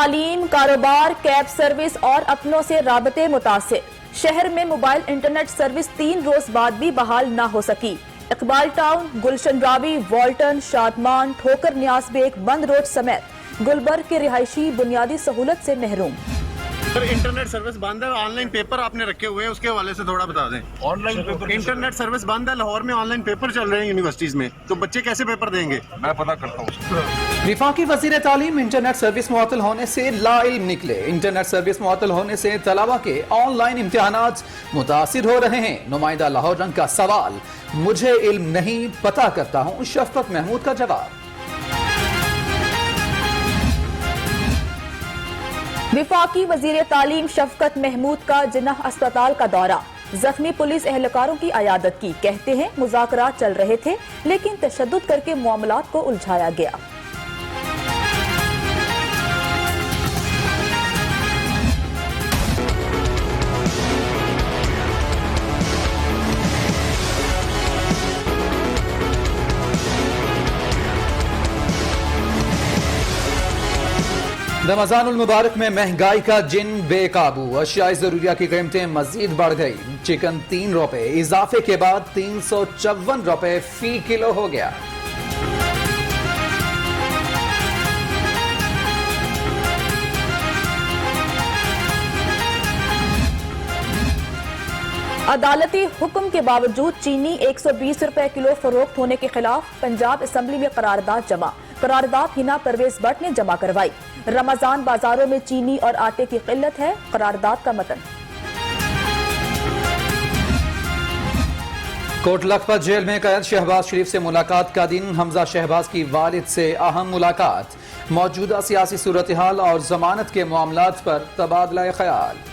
تعلیم، کاروبار، cab service اور اپنوں سے رابطے متاثر۔ شہر میں موبائل انٹرنیٹ سروس 3 روز بعد بھی بحال نہ ہو سکی۔ اقبال ٹاؤن، گلشن راوی، والٹن، شادمان، ٹھوکر نیاز بیگ، بند روڈ سمیت گلبرگ کے رہائشی بنیادی سہولت سے محروم۔ سر انٹرنیٹ سروس بند ہے، آن لائن پیپر آپ نے رکھے ہوئے ہیں، اس کے حوالے سے تھوڑا بتا دیں۔ Online paper internet service بند ہے، لاہور میں آن لائن پیپر چل رہے ہیں یونیورسٹیز میں، تو بچے کیسے پیپر دیں گے؟ میں پتہ کرتا ہوں۔ وفاقی وزیر تعلیم انٹرنیٹ سروس معطل ہونے سے لا علم نکلے۔ انٹرنیٹ سروس معطل ہونے سے طلبہ کے آن لائن امتحانات متاثر ہو رہے ہیں۔ نمائندہ لاہور رنگ کا سوال، مجھے علم نہیں، پتہ کرتا ہوں۔ شفقت محمود کا جواب۔ وفاقی وزیر تعلیم شفقت محمود کا جناح اسپتال کا دورہ، زخمی پولیس اہلکاروں کی عیادت کی۔ کہتے ہیں مذاکرات چل رہے تھے لیکن تشدد کر کے معاملات کو الجھایا گیا۔ رمضان المبارک میں مہنگائی کا جن بے قابو، اشیاء ضروریہ کی قیمتیں مزید بڑھ گئی۔ چکن 3 روپے اضافے کے بعد 354 روپے فی کلو ہو گیا۔ عدالتی حکم کے باوجود چینی 120 روپے کلو فروخت ہونے کے خلاف پنجاب اسمبلی میں قرارداد جمع۔ قرارداد ہنا پرویز بٹ نے جمع کروائی۔ رمضان بازاروں میں چینی اور آٹے کی قلت ہے، قرارداد کا متن۔ کوٹ لکھپت جیل میں قید شہباز شریف سے ملاقات کا دن، حمزہ شہباز کی والد سے اہم ملاقات، موجودہ سیاسی صورتحال اور ضمانت کے معاملات پر تبادلہ خیال۔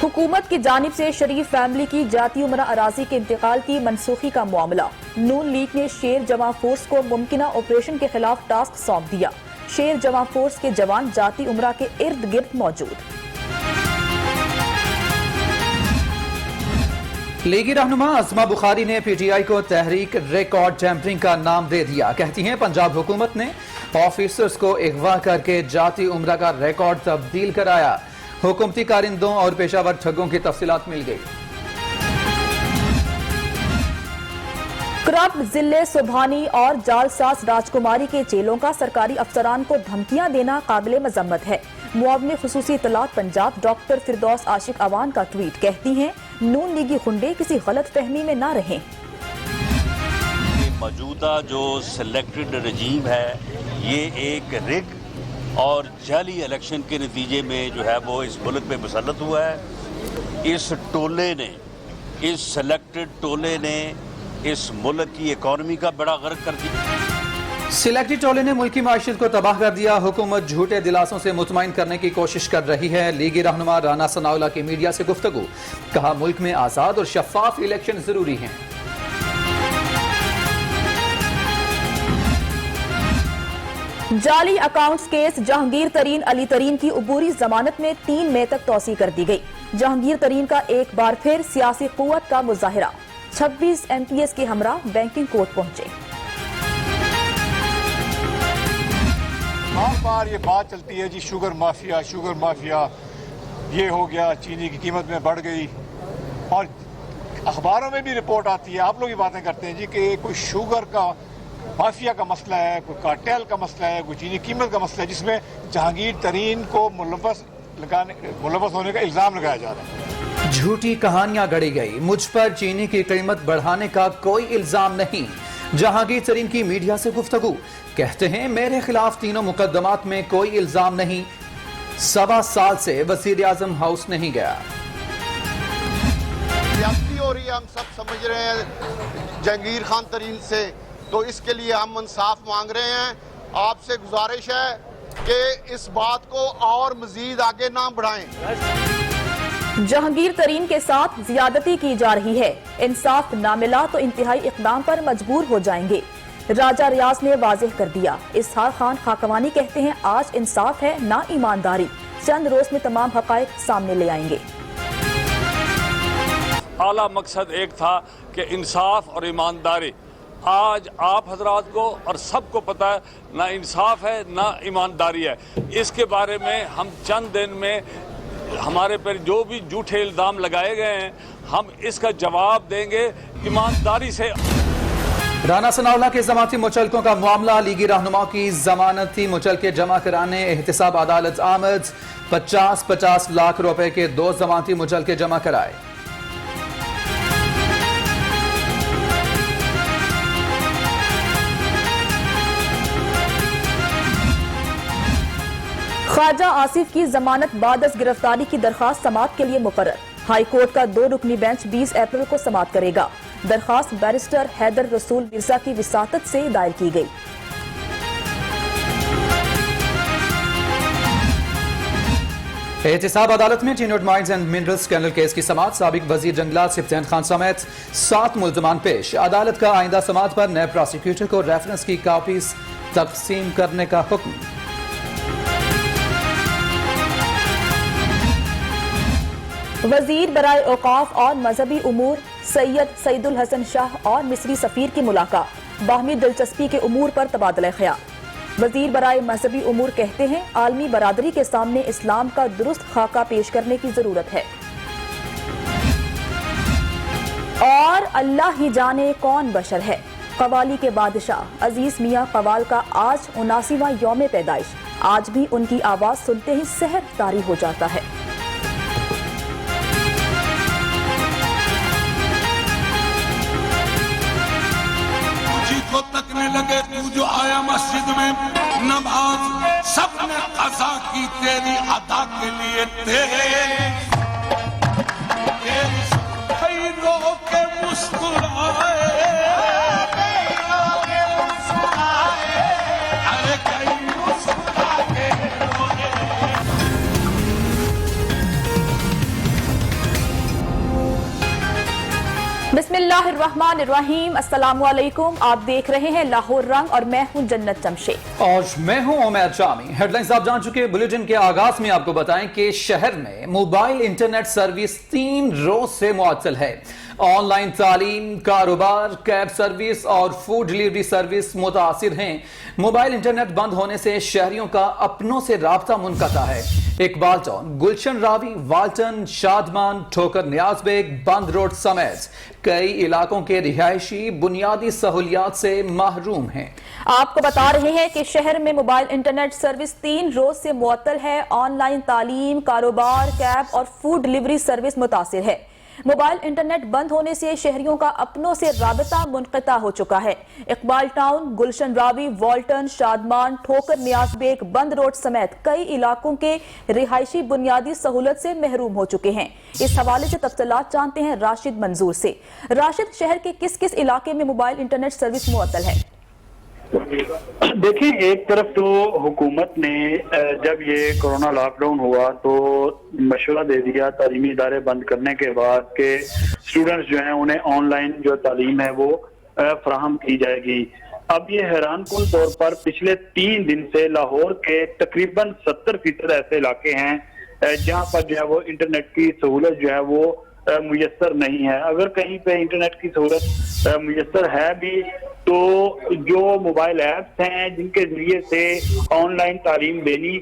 حکومت کی جانب سے شریف فیملی کی جاتی عمرہ اراضی کے انتقال کی منسوخی کا معاملہ، نون لیگ نے شیر جمع فورس کو ممکنہ آپریشن کے خلاف ٹاسک سونپ دیا۔ شیر جمع فورس کے جوان جاتی عمرہ کے ارد گرد موجود۔ لیگی رہنما عظمہ بخاری نے پی ٹی آئی کو تحریک ریکارڈ ٹیمپرنگ کا نام دے دیا۔ کہتی ہیں پنجاب حکومت نے آفیسرز کو اغوا کر کے جاتی عمرہ کا ریکارڈ تبدیل کرایا۔ حکومتی کارندوں اور پیشہ ور ٹھگوں کی تفصیلات مل گئی۔ کرب، ضلع سبحانی اور جالساز راجکماری کے جیلوں کا سرکاری افسران کو دھمکیاں دینا قابل مذمت ہے۔ معاون خصوصی اطلاعات پنجاب ڈاکٹر فردوس عاشق اوان کا ٹویٹ، کہتی ہیں نون لیگی خنڈے کسی غلط فہمی میں نہ رہیں۔ موجودہ جو سلیکٹڈ رجیم ہے یہ ایک رگ اور جعلی الیکشن کے نتیجے میں جو ہے وہ اس ملک میں مسلط ہوا ہے۔ اس ٹولے نے، اس سلیکٹڈ ٹولے نے اس ملک کی اکانومی کا بڑا غرق کر دیا۔ سلیکٹڈ ٹولے نے ملکی معیشت کو تباہ کر دیا۔ حکومت جھوٹے دلاسوں سے مطمئن کرنے کی کوشش کر رہی ہے۔ لیگی رہنما رانا ثناءاللہ کی میڈیا سے گفتگو، کہا ملک میں آزاد اور شفاف الیکشن ضروری ہیں۔ جعلی اکاؤنٹس کیس، جہانگیر ترین علی ترین کی عبوری ضمانت میں 3 مئی تک توسیع کر دی گئی۔ جہانگیر ترین کا ایک بار پھر سیاسی قوت کا مظاہرہ، 26 ایم پی ایس کے ہمراہ بینکنگ کورٹ پہنچے۔ بار بار یہ بات چلتی ہے جی شوگر مافیا، شوگر مافیا، یہ ہو گیا، چینی کی قیمت میں بڑھ گئی، اور اخباروں میں بھی رپورٹ آتی ہے، آپ لوگ یہ باتیں کرتے ہیں جی کہ کوئی شوگر کا مافیا کا مسئلہ ہے، کوئی کارٹیل کا مسئلہ ہے، کوئی چینی قیمت کا مسئلہ ہے، جس میں جہانگیر ترین کو ملوث ہونے کا الزام لگایا جا رہا ہے۔ جھوٹی کہانیاں گڑی گئی، مجھ پر چینی کی قیمت بڑھانے کا کوئی الزام نہیں۔ جہانگیر ترین کی میڈیا سے گفتگو، کہتے ہیں میرے خلاف تینوں مقدمات میں کوئی الزام نہیں، 1.25 سال سے وزیر اعظم ہاؤس نہیں گیا۔ زیادتی ہو رہی ہے، ہم سب سمجھ رہے ہیں جہانگیر خان ترین سے، تو اس کے لیے ہم انصاف مانگ رہے ہیں۔ آپ سے گزارش ہے کہ اس بات کو اور مزید آگے نہ بڑھائیں۔ جہانگیر ترین کے ساتھ زیادتی کی جا رہی ہے، انصاف نہ ملا تو انتہائی اقدام پر مجبور ہو جائیں گے۔ راجہ ریاض نے واضح کر دیا۔ اسحاق خان خاکوانی کہتے ہیں آج انصاف ہے نہ ایمانداری، چند روز میں تمام حقائق سامنے لے آئیں گے۔ اعلیٰ مقصد ایک تھا کہ انصاف اور ایمانداری آج آپ حضرات کو اور سب کو پتہ ہے نہ انصاف ہے نہ ایمانداری ہے. اس کے بارے میں ہم چند دن میں ہمارے پر جو بھی جھوٹے الزام لگائے گئے ہیں ہم اس کا جواب دیں گے ایمانداری سے. رانا ثناءاللہ کے ضمانتی مچلکوں کا معاملہ. لیگی رہنماؤں کی ضمانتی مچلکے جمع کرانے احتساب عدالت آمد. 50 لاکھ روپے کے 2 ضمانتی مچلکے جمع کرائے. خواجہ آصف کی ضمانت بعد از گرفتاری کی درخواست سماعت کے لیے مقرر. ہائی کورٹ کا 2 رکنی بینچ 20 اپریل کو سماعت کرے گا. درخواست بیرسٹر حیدر رسول مرزا کی وساطت سے دائر کی گئی. احتساب عدالت میں ٹینوڈ mines and mineral scandal case کی سماعت. سابق وزیر جنگلات سبطین خان سمیت 7 ملزمان پیش. عدالت کا آئندہ سماعت پر نیب پراسیکیوٹر کو ریفرنس کی کاپیز تقسیم کرنے کا حکم. وزیر برائے اوقاف اور مذہبی امور سعید الحسن شاہ اور مصری سفیر کی ملاقات. باہمی دلچسپی کے امور پر تبادلہ خیال. وزیر برائے مذہبی امور کہتے ہیں عالمی برادری کے سامنے اسلام کا درست خاکہ پیش کرنے کی ضرورت ہے. اور اللہ ہی جانے کون بشر ہے. قوالی کے بادشاہ عزیز میاں قوال کا آج 79واں یوم پیدائش. آج بھی ان کی آواز سنتے ہی سحر طاری ہو جاتا ہے. کو تکنے لگے تو جو آیا مسجد میں نماز سب نے قضا کی تیری ادا کے لیے تیری رو کے مسکرائے ارے کئی مسکرا کے روئے. بسم اللہ الرحمن الرحیم. السلام علیکم. آپ دیکھ رہے ہیں لاہور رنگ اور میں ہوں جنت جمشید اور میں ہوں عمیر جامی. ہیڈ لائنز آپ جان چکے. بلیٹن کے آغاز میں آپ کو بتائیں کہ شہر میں موبائل انٹرنیٹ سروس 3 روز سے معطل ہے. آن لائن تعلیم، کاروبار، کیب سروس اور فوڈ ڈیلیوری سروس متاثر ہیں. موبائل انٹرنیٹ بند ہونے سے شہریوں کا اپنوں سے رابطہ منقطع ہے. اقبال ٹاؤن، گلشن راوی، والٹن، شادمان، ٹھوکر نیاز بیگ، بند روڈ سمیت کئی علاقوں کے رہائشی بنیادی سہولیات سے محروم ہیں. آپ کو بتا رہے ہیں کہ شہر میں موبائل انٹرنیٹ سروس 3 روز سے معطل ہے. آن لائن تعلیم، کاروبار، کیب اور فوڈ ڈیلیوری سروس متاثر ہے. موبائل انٹرنیٹ بند ہونے سے شہریوں کا اپنوں سے رابطہ منقطع ہو چکا ہے. اقبال ٹاؤن، گلشن راوی، والٹن، شادمان، ٹھوکر نیاز بیگ، بند روڈ سمیت کئی علاقوں کے رہائشی بنیادی سہولت سے محروم ہو چکے ہیں. اس حوالے سے تفصیلات جانتے ہیں راشد منظور سے. راشد، شہر کے کس کس علاقے میں موبائل انٹرنیٹ سروس معطل ہے؟ دیکھیں، ایک طرف تو حکومت نے جب یہ کورونا لاک ڈاؤن ہوا تو مشورہ دے دیا تعلیمی ادارے بند کرنے کے بعد کہ اسٹوڈنٹس جو ہیں انہیں آن لائن جو تعلیم ہے وہ فراہم کی جائے گی. اب یہ حیران کن طور پر پچھلے 3 دن سے لاہور کے تقریباً 70% ایسے علاقے ہیں جہاں پر جو ہے وہ انٹرنیٹ کی سہولت جو ہے وہ میسر نہیں ہے. اگر کہیں پہ انٹرنیٹ کی سہولت میسر ہے بھی تو جو موبائل ایپس ہیں جن کے ذریعے سے آن لائن تعلیم دینی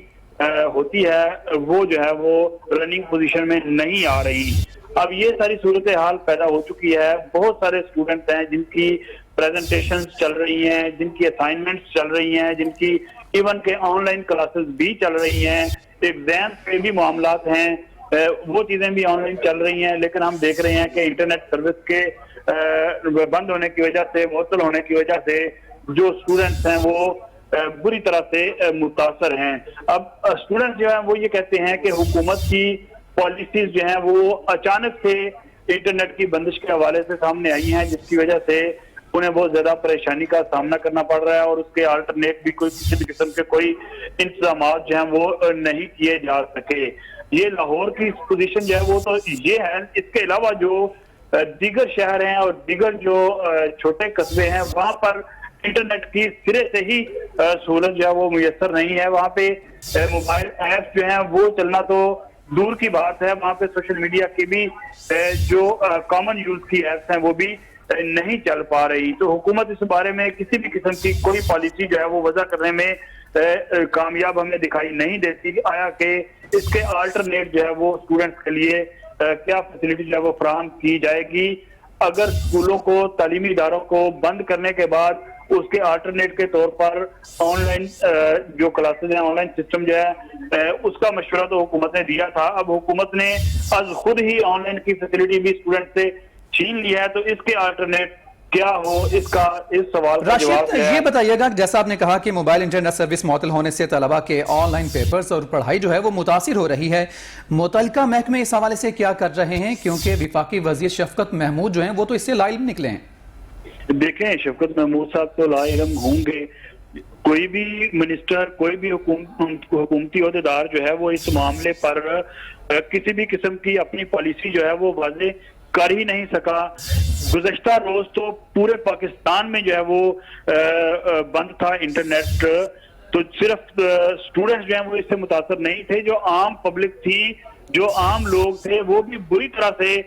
ہوتی ہے وہ جو ہے وہ رننگ پوزیشن میں نہیں آ رہی. اب یہ ساری صورتحال پیدا ہو چکی ہے. بہت سارے اسٹوڈنٹ ہیں جن کی پریزنٹیشنز چل رہی ہیں، جن کی اسائنمنٹس چل رہی ہیں، جن کی ایون کہ آن لائن کلاسز بھی چل رہی ہیں، ایگزام پہ بھی معاملات ہیں، وہ چیزیں بھی آن لائن چل رہی ہیں. لیکن ہم دیکھ رہے ہیں کہ انٹرنیٹ سروس کے بند ہونے کی وجہ سے، معطل ہونے کی وجہ سے جو اسٹوڈنٹس ہیں وہ بری طرح سے متاثر ہیں. اب اسٹوڈنٹ جو ہیں وہ یہ کہتے ہیں کہ حکومت کی پالیسیز جو ہیں وہ اچانک سے انٹرنیٹ کی بندش کے حوالے سے سامنے آئی ہیں، جس کی وجہ سے انہیں بہت زیادہ پریشانی کا سامنا کرنا پڑ رہا ہے اور اس کے آلٹرنیٹ بھی کسی بھی قسم کے کوئی انتظامات جو ہیں وہ نہیں کیے جا سکے. یہ لاہور کی پوزیشن جو ہے وہ تو یہ ہے. اس کے علاوہ جو دیگر شہر ہیں اور دیگر جو چھوٹے قصبے ہیں وہاں پر انٹرنیٹ کی سرے سے ہی سہولت جو ہے وہ میسر نہیں ہے. وہاں پہ موبائل ایپس جو ہیں وہ چلنا تو دور کی بات ہے، وہاں پہ سوشل میڈیا کی بھی جو کامن یوز کی ایپس ہیں وہ بھی نہیں چل پا رہی. تو حکومت اس بارے میں کسی بھی قسم کی کوئی پالیسی جو ہے وہ وضع کرنے میں کامیاب ہمیں دکھائی نہیں دیتی. آیا کہ اس کے آلٹرنیٹ جو ہے وہ اسٹوڈنٹس کے لیے کیا فیسلٹی جو ہے وہ فراہم کی جائے گی؟ اگر اسکولوں کو تعلیمی اداروں کو بند کرنے کے بعد اس کے آلٹرنیٹ کے طور پر آن لائن جو کلاسز ہیں آن لائن سسٹم جو ہے اس کا مشورہ تو حکومت نے دیا تھا. اب حکومت نے از خود ہی آن لائن کی فیسلٹی بھی اسٹوڈنٹ سے چھین لیا ہے. تو اس کے آلٹرنیٹ کیا ہو، اس سوال کا جواب راشد یہ بتائیے گا، جیسا آپ نے کہا کہ موبائل انٹرنیٹ سروس معطل ہونے سے طلبہ کے آن لائن پیپرز اور پڑھائی جو ہے وہ متاثر ہو رہی ہے، متعلقہ محکمے اس حوالے سے کیا کر رہے ہیں؟ کیونکہ وفاقی وزیر شفقت محمود جو ہیں وہ تو اس سے لا علم نکلے ہیں. دیکھیں شفقت محمود صاحب تو لا علم ہوں گے. کوئی بھی منسٹر، کوئی بھی حکومتی عہدیدار جو ہے وہ اس معاملے پر کسی بھی قسم کی اپنی پالیسی جو ہے وہ واضح کر ہی نہیں سکا. گزشتہ روز تو پورے پاکستان میں جو ہے وہ بند تھا انٹرنیٹ. تو صرف اسٹوڈنٹس جو ہیں وہ اس سے متاثر نہیں تھے، جو عام پبلک تھی، جو عام لوگ تھے وہ بھی بری طرح سے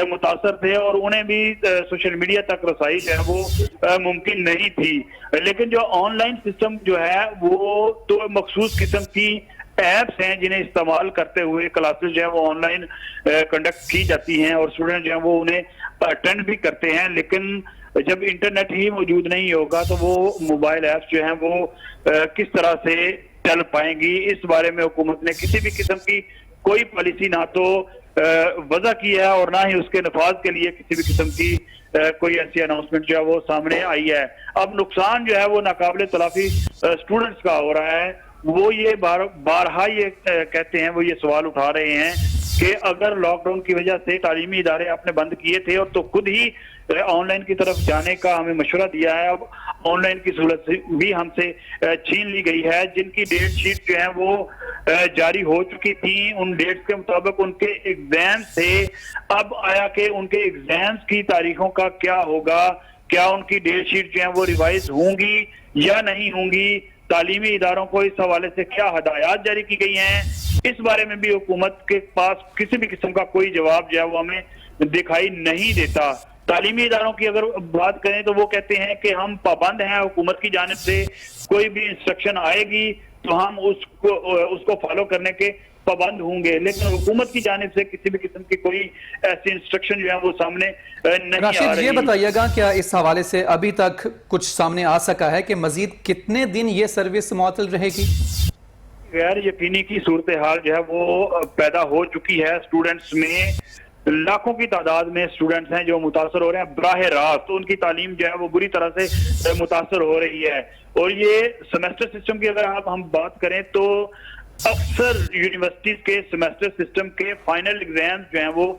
متاثر تھے اور انہیں بھی سوشل میڈیا تک رسائی جو ہے وہ ممکن نہیں تھی. لیکن جو آن لائن سسٹم جو ہے وہ تو مخصوص قسم کی ایپس ہیں جنہیں استعمال کرتے ہوئے کلاسز جو ہے وہ آن لائن کنڈکٹ کی جاتی ہیں اور اسٹوڈنٹ جو ہیں وہ انہیں اٹینڈ بھی کرتے ہیں. لیکن جب انٹرنیٹ ہی موجود نہیں ہوگا تو وہ موبائل ایپس جو ہیں وہ کس طرح سے چل پائیں گی؟ اس بارے میں حکومت نے کسی بھی قسم کی کوئی پالیسی نہ تو وضع کی ہے اور نہ ہی اس کے نفاذ کے لیے کسی بھی قسم کی کوئی ایسی اناؤنسمنٹ جو ہے وہ سامنے آئی ہے. اب نقصان جو ہے وہ ناقابل تلافی اسٹوڈنٹس کا ہو رہا ہے. وہ یہ بارہا یہ کہتے ہیں، وہ یہ سوال اٹھا رہے ہیں کہ اگر لاک ڈاؤن کی وجہ سے تعلیمی ادارے آپ نے بند کیے تھے اور تو خود ہی آن لائن کی طرف جانے کا ہمیں مشورہ دیا ہے، اب آن لائن کی سہولت بھی ہم سے چھین لی گئی ہے. جن کی ڈیٹ شیٹ جو ہیں وہ جاری ہو چکی تھی، ان ڈیٹس کے مطابق ان کے ایگزام تھے. اب آیا کہ ان کے ایگزامز کی تاریخوں کا کیا ہوگا؟ کیا ان کی ڈیٹ شیٹ جو ہیں وہ ریوائز ہوں گی یا نہیں ہوں گی؟ تعلیمی اداروں کو اس حوالے سے کیا ہدایات جاری کی گئی ہیں؟ اس بارے میں بھی حکومت کے پاس کسی بھی قسم کا کوئی جواب جو ہے وہ ہمیں دکھائی نہیں دیتا. تعلیمی اداروں کی اگر بات کریں تو وہ کہتے ہیں کہ ہم پابند ہیں، حکومت کی جانب سے کوئی بھی انسٹرکشن آئے گی تو ہم اس کو فالو کرنے کے پابند ہوں گے. لیکن حکومت کی جانب سے کسی بھی قسم کی کوئی ایسی انسٹرکشن جو ہے وہ سامنے نہیں آ رہی. راشد یہ بتائیے گا کیا اس حوالے سے ابھی تک کچھ سامنے آ سکا ہے کہ مزید کتنے دن یہ سروس معطل رہے گی؟ غیر یقینی کی صورتحال جو ہے وہ پیدا ہو چکی ہے. اسٹوڈنٹس میں لاکھوں کی تعداد میں اسٹوڈنٹس ہیں جو متاثر ہو رہے ہیں براہ راست. ان کی تعلیم جو ہے وہ بری طرح سے متاثر ہو رہی ہے. اور یہ سیمیسٹر سسٹم کی اگر ہم بات کریں تو اکثر یونیورسٹیز کے سیمیسٹر سسٹم کے فائنل ایگزامز جو ہیں وہ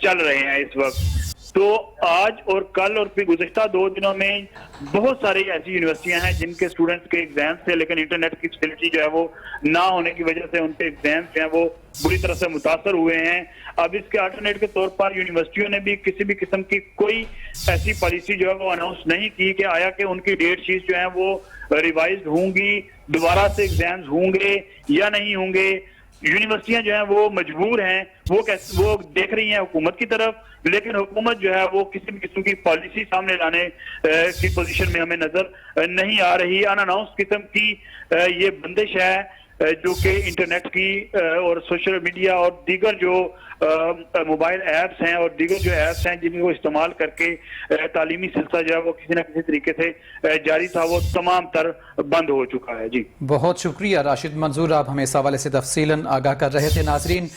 چل رہے ہیں اس وقت. تو آج اور کل اور پھر گزشتہ 2 دنوں میں بہت ساری ایسی یونیورسٹیاں ہیں جن کے اسٹوڈنٹس کے ایگزامز تھے لیکن انٹرنیٹ کی فیسلٹی جو ہے وہ نہ ہونے کی وجہ سے ان کے ایگزامز جو ہیں وہ بری طرح سے متاثر ہوئے ہیں. اب اس کے آلٹرنیٹ کے طور پر یونیورسٹیوں نے بھی کسی بھی قسم کی کوئی ایسی پالیسی جو ہے وہ اناؤنس نہیں کی کہ آیا کہ ان کی ڈیٹ شیٹ جو ہیں وہ ریوائزڈ ہوں گی، دوبارہ سے ایگزامز ہوں گے یا نہیں ہوں گے. یونیورسٹیاں جو ہیں وہ مجبور ہیں، وہ دیکھ رہی ہیں حکومت کی طرف، لیکن حکومت جو ہے وہ کسی بھی قسم کی پالیسی سامنے لانے کی پوزیشن میں ہمیں نظر نہیں آ رہی. ان اناؤنس قسم کی یہ بندش ہے جو کہ انٹرنیٹ کی اور سوشل میڈیا اور دیگر جو موبائل ایپس ہیں اور دیگر جو ایپس ہیں جن کو استعمال کر کے تعلیمی سلسلہ جو ہے وہ کسی نہ کسی طریقے سے جاری تھا وہ تمام تر بند ہو چکا ہے. جی بہت شکریہ راشد منظور، آپ ہمیں اس حوالے سے تفصیلاً آگاہ کر رہے تھے. ناظرین